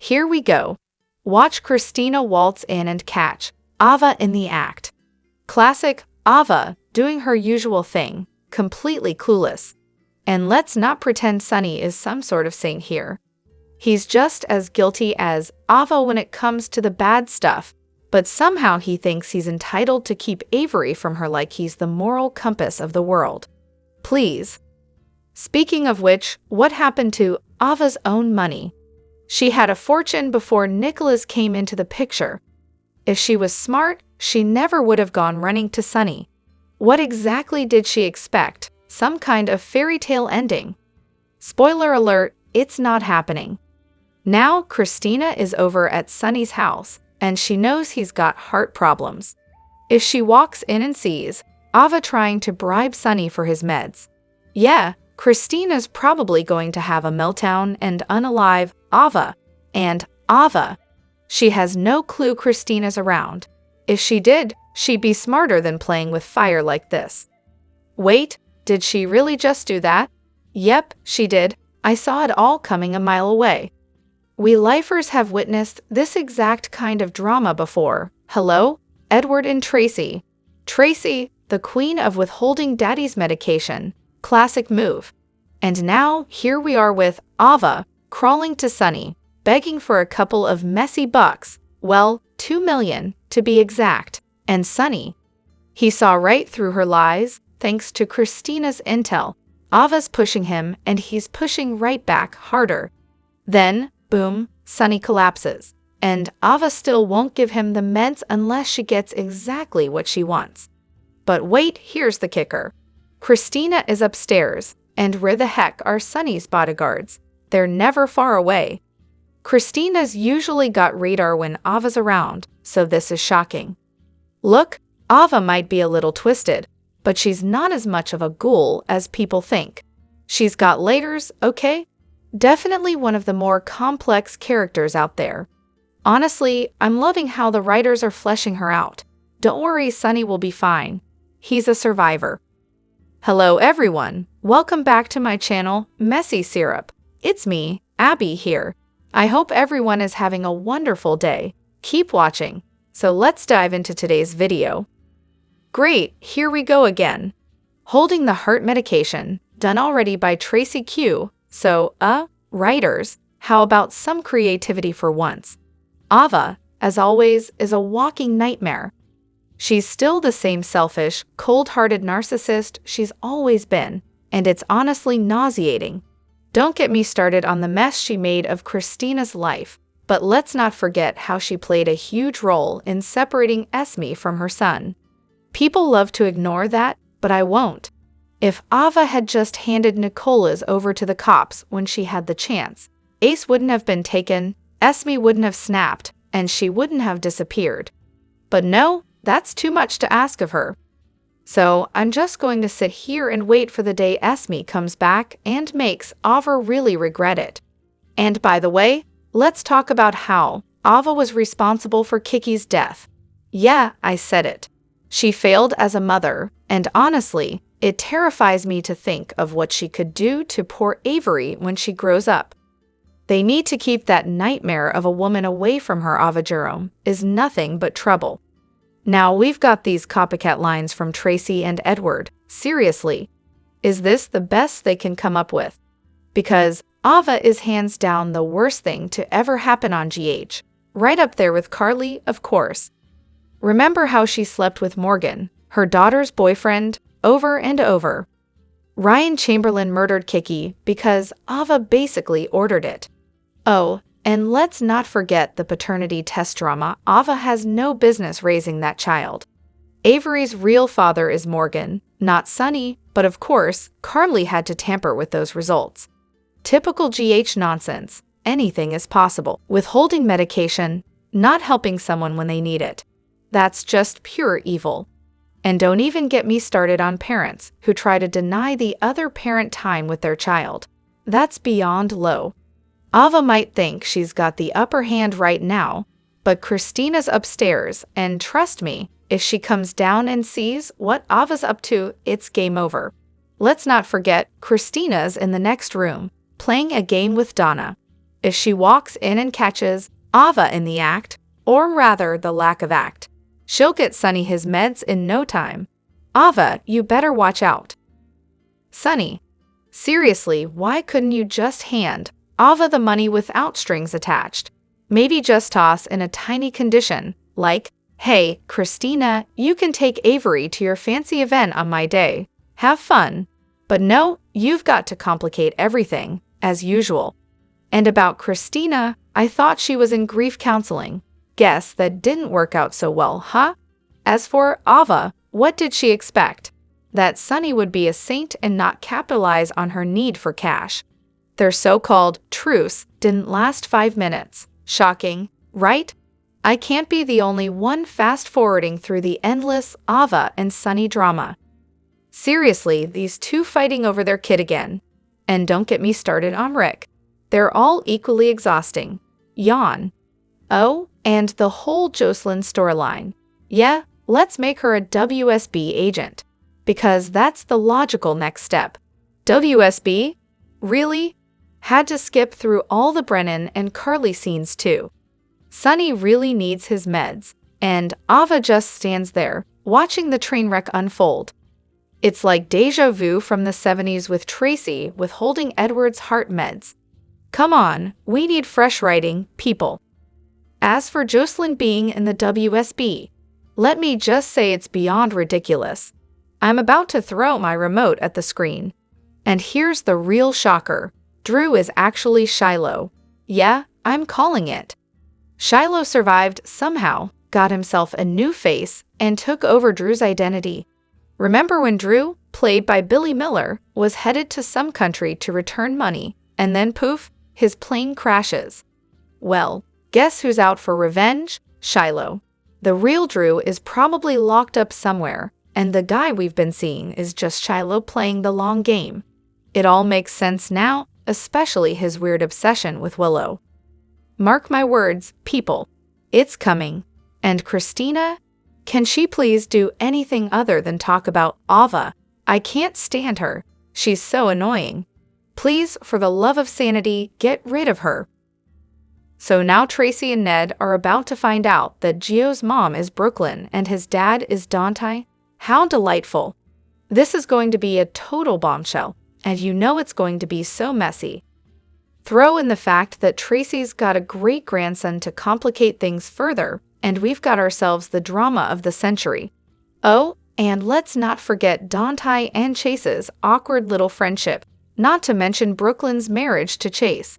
Here we go. Watch Kristina waltz in and catch Ava in the act. Classic Ava doing her usual thing, completely clueless. And let's not pretend Sonny is some sort of saint here. He's just as guilty as Ava when it comes to the bad stuff, but somehow he thinks he's entitled to keep Avery from her like he's the moral compass of the world. Please. Speaking of which, what happened to Ava's own money? She had a fortune before Nicholas came into the picture. If she was smart, she never would have gone running to Sonny. What exactly did she expect? Some kind of fairy tale ending? Spoiler alert, it's not happening. Now Kristina is over at Sonny's house, and she knows he's got heart problems. If she walks in and sees Ava trying to bribe Sonny for his meds, yeah, Kristina's probably going to have a meltdown and unalive Ava. And Ava. She has no clue Kristina's around. If she did, she'd be smarter than playing with fire like this. Wait, did she really just do that? Yep, she did. I saw it all coming a mile away. We lifers have witnessed this exact kind of drama before. Hello? Edward and Tracy. Tracy, the queen of withholding daddy's medication. Classic move. And now, here we are with Ava, crawling to Sonny, begging for a couple of messy bucks. Well, 2 million, to be exact. And Sonny. He saw right through her lies, thanks to Kristina's intel. Ava's pushing him, and he's pushing right back harder. Then, boom, Sonny collapses. And Ava still won't give him the meds unless she gets exactly what she wants. But wait, here's the kicker. Kristina is upstairs, and where the heck are Sonny's bodyguards? They're never far away. Kristina's usually got radar when Ava's around, so this is shocking. Look, Ava might be a little twisted, but she's not as much of a ghoul as people think. She's got layers, okay? Definitely one of the more complex characters out there. Honestly, I'm loving how the writers are fleshing her out. Don't worry, Sonny will be fine. He's a survivor. Hello everyone, welcome back to my channel, Messy Syrup. It's me, Abby here. I hope everyone is having a wonderful day. Keep watching. So let's dive into today's video. Great, here we go again. Holding the heart medication, done already by Tracy Q. So, writers, how about some creativity for once? Ava, as always, is a walking nightmare. She's still the same selfish, cold-hearted narcissist she's always been, and it's honestly nauseating. Don't get me started on the mess she made of Kristina's life, but let's not forget how she played a huge role in separating Esme from her son. People love to ignore that, but I won't. If Ava had just handed Nicola's over to the cops when she had the chance, Ace wouldn't have been taken, Esme wouldn't have snapped, and she wouldn't have disappeared. But no, that's too much to ask of her. So I'm just going to sit here and wait for the day Esme comes back and makes Ava really regret it. And by the way, let's talk about how Ava was responsible for Kiki's death. Yeah, I said it. She failed as a mother, and honestly, it terrifies me to think of what she could do to poor Avery when she grows up. They need to keep that nightmare of a woman away from her. Ava Jerome is nothing but trouble. Now we've got these copycat lines from Tracy and Edward. Seriously, is this the best they can come up with? Because Ava is hands down the worst thing to ever happen on GH. Right up there with Carly, of course. Remember how she slept with Morgan, her daughter's boyfriend, over and over. Ryan Chamberlain murdered Kiki because Ava basically ordered it. Oh, and let's not forget the paternity test drama. Ava has no business raising that child. Avery's real father is Morgan, not Sonny, but of course, Carly had to tamper with those results. Typical GH nonsense. Anything is possible. Withholding medication, not helping someone when they need it. That's just pure evil. And don't even get me started on parents who try to deny the other parent time with their child. That's beyond low. Ava might think she's got the upper hand right now, but Kristina's upstairs, and trust me, if she comes down and sees what Ava's up to, it's game over. Let's not forget Kristina's in the next room, playing a game with Donna. If she walks in and catches Ava in the act, or rather the lack of act, she'll get Sonny his meds in no time. Ava, you better watch out. Sonny, seriously, why couldn't you just hand Ava the money without strings attached? Maybe just toss in a tiny condition, like, hey, Christina, you can take Avery to your fancy event on my day. Have fun. But no, you've got to complicate everything, as usual. And about Christina, I thought she was in grief counseling. Guess that didn't work out so well, huh? As for Ava, what did she expect? That Sonny would be a saint and not capitalize on her need for cash. Their so-called truce didn't last 5 minutes. Shocking, right? I can't be the only one fast-forwarding through the endless Ava and Sonny drama. Seriously, these two fighting over their kid again. And don't get me started on Rick. They're all equally exhausting. Yawn. Oh, and the whole Jocelyn storyline. Yeah, let's make her a WSB agent. Because that's the logical next step. WSB? Really? Had to skip through all the Brennan and Carly scenes too. Sonny really needs his meds, and Ava just stands there, watching the train wreck unfold. It's like deja vu from the 70s with Tracy withholding Edward's heart meds. Come on, we need fresh writing, people. As for Jocelyn being in the WSB, let me just say it's beyond ridiculous. I'm about to throw my remote at the screen. And here's the real shocker. Drew is actually Shiloh. Yeah, I'm calling it. Shiloh survived somehow, got himself a new face, and took over Drew's identity. Remember when Drew, played by Billy Miller, was headed to some country to return money, and then poof, his plane crashes? Well, guess who's out for revenge? Shiloh. The real Drew is probably locked up somewhere, and the guy we've been seeing is just Shiloh playing the long game. It all makes sense now, especially his weird obsession with Willow. Mark my words, people. It's coming. And Kristina? Can she please do anything other than talk about Ava? I can't stand her. She's so annoying. Please, for the love of sanity, get rid of her. So now Tracy and Ned are about to find out that Gio's mom is Brooklyn and his dad is Dante. How delightful. This is going to be a total bombshell, and you know it's going to be so messy. Throw in the fact that Tracy's got a great-grandson to complicate things further, and we've got ourselves the drama of the century. Oh, and let's not forget Dante and Chase's awkward little friendship, not to mention Brooklyn's marriage to Chase.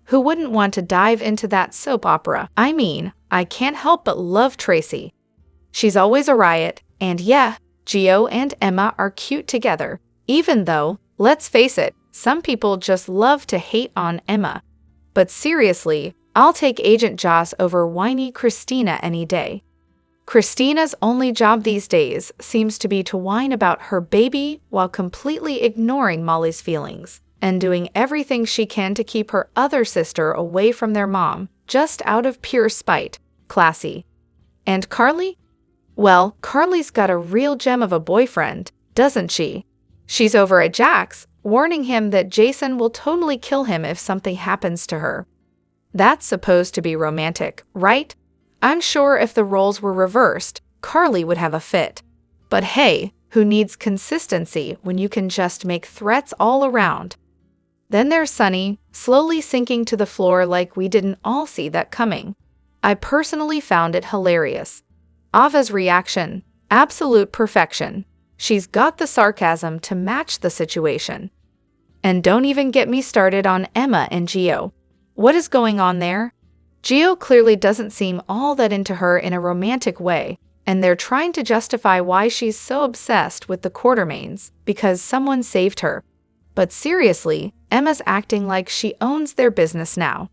Who wouldn't want to dive into that soap opera? I mean, I can't help but love Tracy. She's always a riot, and yeah, Gio and Emma are cute together, even though, let's face it, some people just love to hate on Emma. But seriously, I'll take Agent Joss over whiny Kristina any day. Kristina's only job these days seems to be to whine about her baby while completely ignoring Molly's feelings and doing everything she can to keep her other sister away from their mom, just out of pure spite. Classy. And Carly? Well, Carly's got a real gem of a boyfriend, doesn't she? She's over at Jack's, warning him that Jason will totally kill him if something happens to her. That's supposed to be romantic, right? I'm sure if the roles were reversed, Carly would have a fit. But hey, who needs consistency when you can just make threats all around? Then there's Sonny, slowly sinking to the floor like we didn't all see that coming. I personally found it hilarious. Ava's reaction, absolute perfection. She's got the sarcasm to match the situation. And don't even get me started on Emma and Gio. What is going on there? Gio clearly doesn't seem all that into her in a romantic way, and they're trying to justify why she's so obsessed with the Quartermains because someone saved her. But seriously, Emma's acting like she owns their business now.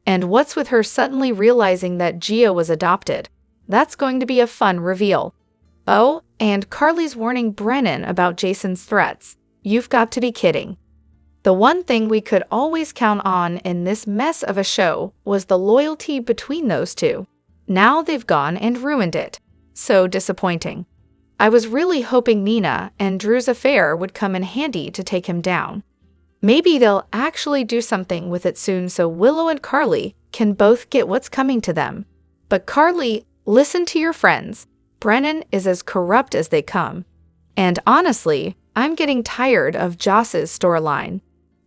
And what's with her suddenly realizing that Gio was adopted? That's going to be a fun reveal. Oh, and Carly's warning Brennan about Jason's threats. You've got to be kidding. The one thing we could always count on in this mess of a show was the loyalty between those two. Now they've gone and ruined it. So disappointing. I was really hoping Nina and Drew's affair would come in handy to take him down. Maybe they'll actually do something with it soon so Willow and Carly can both get what's coming to them. But Carly, listen to your friends. Brennan is as corrupt as they come. And honestly, I'm getting tired of Joss's storyline.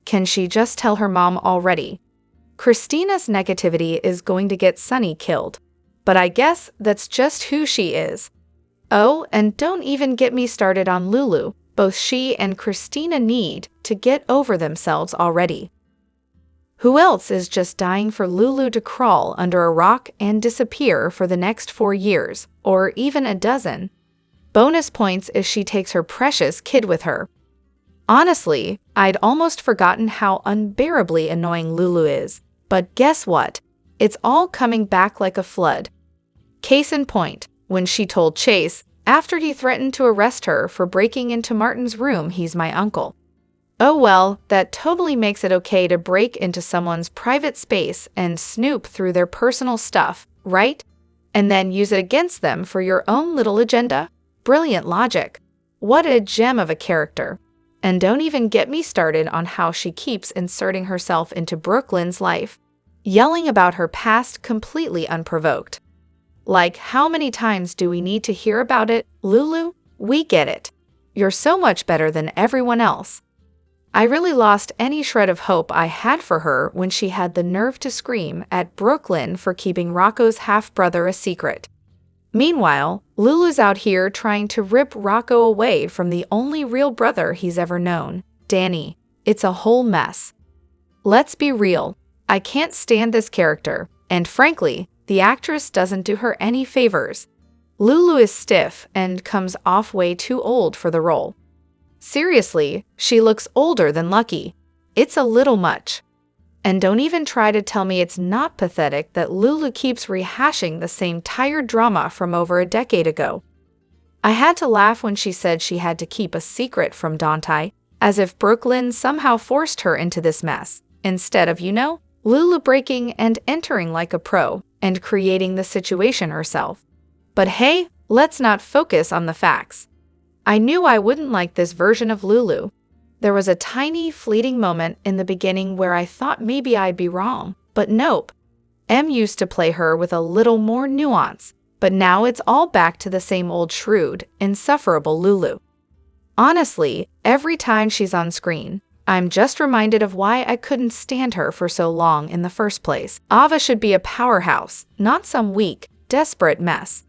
Can she just tell her mom already? Christina's negativity is going to get Sonny killed. But I guess that's just who she is. Oh, and don't even get me started on Lulu. Both she and Kristina need to get over themselves already. Who else is just dying for Lulu to crawl under a rock and disappear for the next 4 years, or even a dozen? Bonus points if she takes her precious kid with her. Honestly, I'd almost forgotten how unbearably annoying Lulu is. But guess what? It's all coming back like a flood. Case in point, when she told Chase, after he threatened to arrest her for breaking into Martin's room, he's my uncle. Oh well, that totally makes it okay to break into someone's private space and snoop through their personal stuff, right? And then use it against them for your own little agenda? Brilliant logic. What a gem of a character. And don't even get me started on how she keeps inserting herself into Brooklyn's life, yelling about her past completely unprovoked. Like, how many times do we need to hear about it? Lulu, we get it. You're so much better than everyone else. I really lost any shred of hope I had for her when she had the nerve to scream at Brooklyn for keeping Rocco's half-brother a secret. Meanwhile, Lulu's out here trying to rip Rocco away from the only real brother he's ever known, Danny. It's a whole mess. Let's be real. I can't stand this character, and frankly, the actress doesn't do her any favors. Lulu is stiff and comes off way too old for the role. Seriously, she looks older than Lucky. It's a little much. And don't even try to tell me it's not pathetic that Lulu keeps rehashing the same tired drama from over a decade ago. I had to laugh when she said she had to keep a secret from Dante, as if Brooklyn somehow forced her into this mess, instead of, Lulu breaking and entering like a pro and creating the situation herself. But hey, let's not focus on the facts. I knew I wouldn't like this version of Lulu. There was a tiny, fleeting moment in the beginning where I thought maybe I'd be wrong, but nope. M used to play her with a little more nuance, but now it's all back to the same old shrewd, insufferable Lulu. Honestly, every time she's on screen, I'm just reminded of why I couldn't stand her for so long in the first place. Ava should be a powerhouse, not some weak, desperate mess.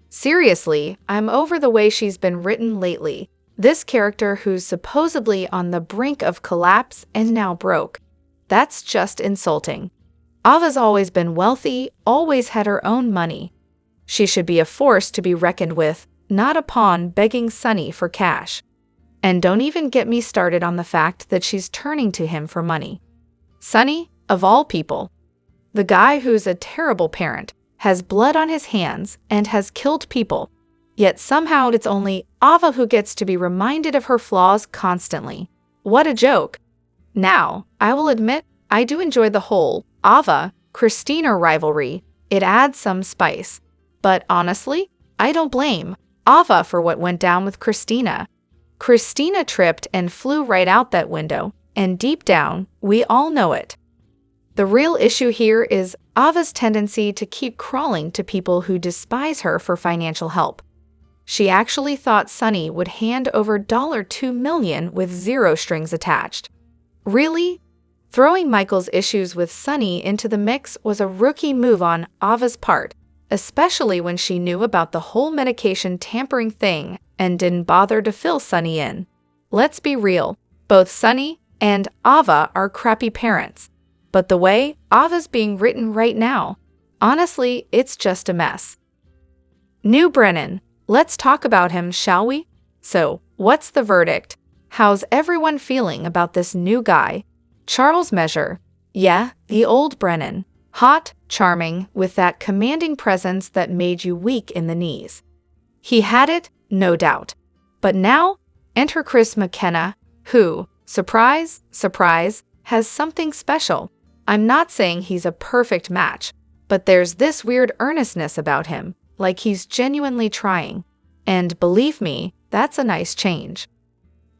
Seriously, I'm over the way she's been written lately. This character who's supposedly on the brink of collapse and now broke. That's just insulting. Ava's always been wealthy, always had her own money. She should be a force to be reckoned with, not a pawn begging Sonny for cash. And don't even get me started on the fact that she's turning to him for money. Sonny, of all people. The guy who's a terrible parent, has blood on his hands, and has killed people. Yet somehow it's only Ava who gets to be reminded of her flaws constantly. What a joke. Now, I will admit, I do enjoy the whole Ava-Kristina rivalry. It adds some spice. But honestly, I don't blame Ava for what went down with Kristina. Kristina tripped and flew right out that window, and deep down, we all know it. The real issue here is Ava's tendency to keep crawling to people who despise her for financial help. She actually thought Sonny would hand over $2 million with 0 strings attached. Really? Throwing Michael's issues with Sonny into the mix was a rookie move on Ava's part, especially when she knew about the whole medication tampering thing and didn't bother to fill Sonny in. Let's be real, both Sonny and Ava are crappy parents. But the way Ava's being written right now, honestly, it's just a mess. New Brennan. Let's talk about him, shall we? So, what's the verdict? How's everyone feeling about this new guy? Charles Measure. Yeah, the old Brennan. Hot, charming, with that commanding presence that made you weak in the knees. He had it, no doubt. But now, enter Chris McKenna, who, surprise, surprise, has something special. I'm not saying he's a perfect match, but there's this weird earnestness about him, like he's genuinely trying. And believe me, that's a nice change.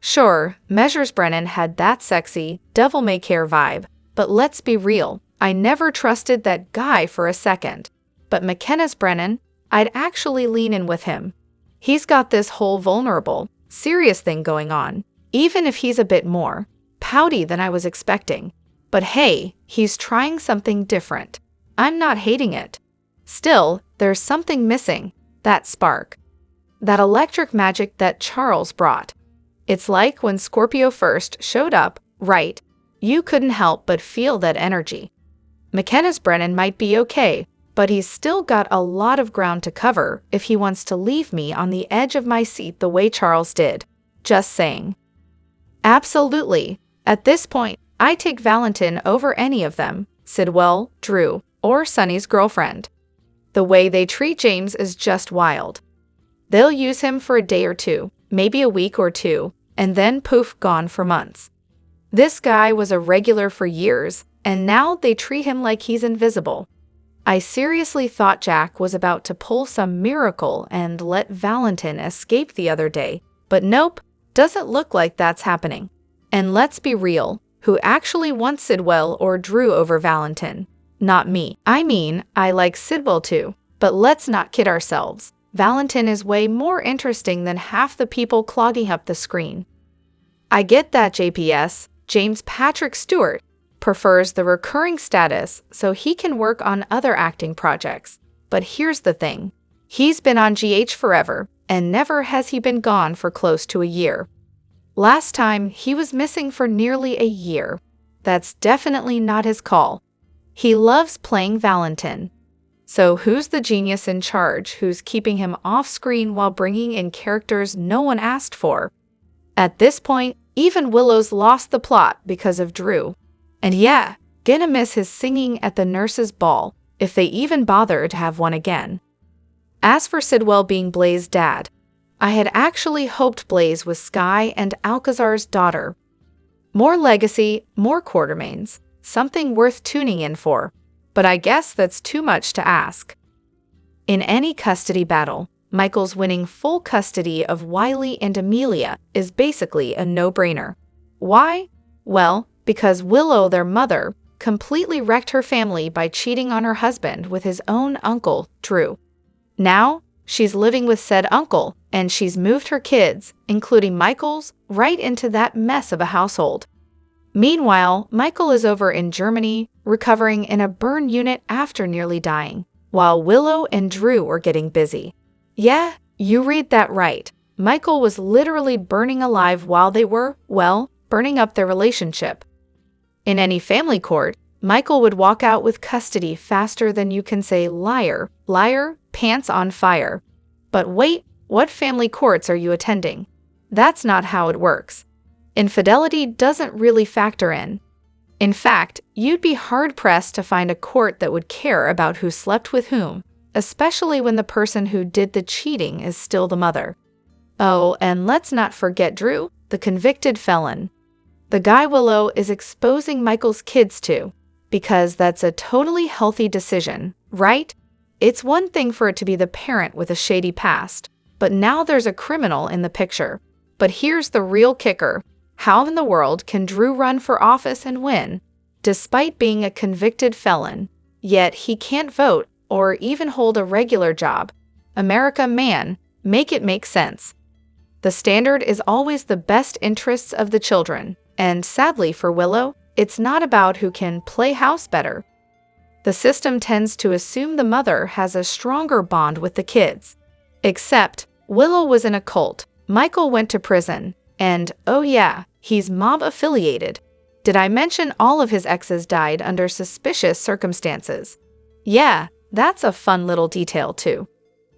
Sure, Measures Brennan had that sexy, devil-may-care vibe, but let's be real, I never trusted that guy for a second. But McKenna's Brennan, I'd actually lean in with him. He's got this whole vulnerable, serious thing going on, even if he's a bit more pouty than I was expecting. But hey, he's trying something different. I'm not hating it. Still, there's something missing, that spark. That electric magic that Charles brought. It's like when Scorpio first showed up, right? You couldn't help but feel that energy. McKenna's Brennan might be okay, but he's still got a lot of ground to cover if he wants to leave me on the edge of my seat the way Charles did. Just saying. Absolutely. At this point, I take Valentin over any of them, Sidwell, Drew, or Sonny's girlfriend. The way they treat James is just wild. They'll use him for a day or two, maybe a week or two, and then poof, gone for months. This guy was a regular for years, and now they treat him like he's invisible. I seriously thought Jack was about to pull some miracle and let Valentin escape the other day, but nope, doesn't look like that's happening. And let's be real, who actually wants Sidwell or Drew over Valentin? Not me. I mean, I like Sidwell too, but let's not kid ourselves. Valentin is way more interesting than half the people clogging up the screen. I get that JPS, James Patrick Stewart, prefers the recurring status so he can work on other acting projects. But here's the thing. He's been on GH forever, and never has he been gone for close to a year. Last time, he was missing for nearly a year. That's definitely not his call. He loves playing Valentin. So who's the genius in charge who's keeping him off screen while bringing in characters no one asked for? At this point, even Willow's lost the plot because of Drew. And yeah, gonna miss his singing at the nurses' ball, if they even bother to have one again. As for Sidwell being Blaze's dad, I had actually hoped Blaze was Sky and Alcazar's daughter. More legacy, more Quartermains, something worth tuning in for. But I guess that's too much to ask. In any custody battle, Michael's winning full custody of Wiley and Amelia is basically a no-brainer. Why? Well, because Willow, their mother, completely wrecked her family by cheating on her husband with his own uncle, Drew. Now, she's living with said uncle, and she's moved her kids, including Michael's, right into that mess of a household. Meanwhile, Michael is over in Germany, recovering in a burn unit after nearly dying, while Willow and Drew are getting busy. Yeah, you read that right. Michael was literally burning alive while they were, well, burning up their relationship. In any family court, Michael would walk out with custody faster than you can say liar, liar, pants on fire. But wait, what family courts are you attending? That's not how it works. Infidelity doesn't really factor in. In fact, you'd be hard-pressed to find a court that would care about who slept with whom, especially when the person who did the cheating is still the mother. Oh, and let's not forget Drew, the convicted felon. The guy Willow is exposing Michael's kids to, because that's a totally healthy decision, right? It's one thing for it to be the parent with a shady past, but now there's a criminal in the picture. But here's the real kicker. How in the world can Drew run for office and win, despite being a convicted felon, yet he can't vote or even hold a regular job? America, man, make it make sense. The standard is always the best interests of the children, and sadly for Willow, it's not about who can play house better. The system tends to assume the mother has a stronger bond with the kids. Except, Willow was in a cult, Michael went to prison, and oh yeah, he's mob-affiliated. Did I mention all of his exes died under suspicious circumstances? Yeah, that's a fun little detail too.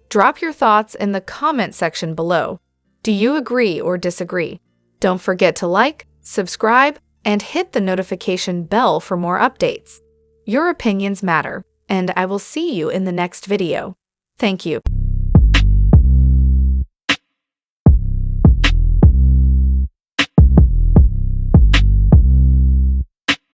Drop your thoughts in the comment section below. Do you agree or disagree? Don't forget to like, subscribe, and hit the notification bell for more updates. Your opinions matter, and I will see you in the next video. Thank you.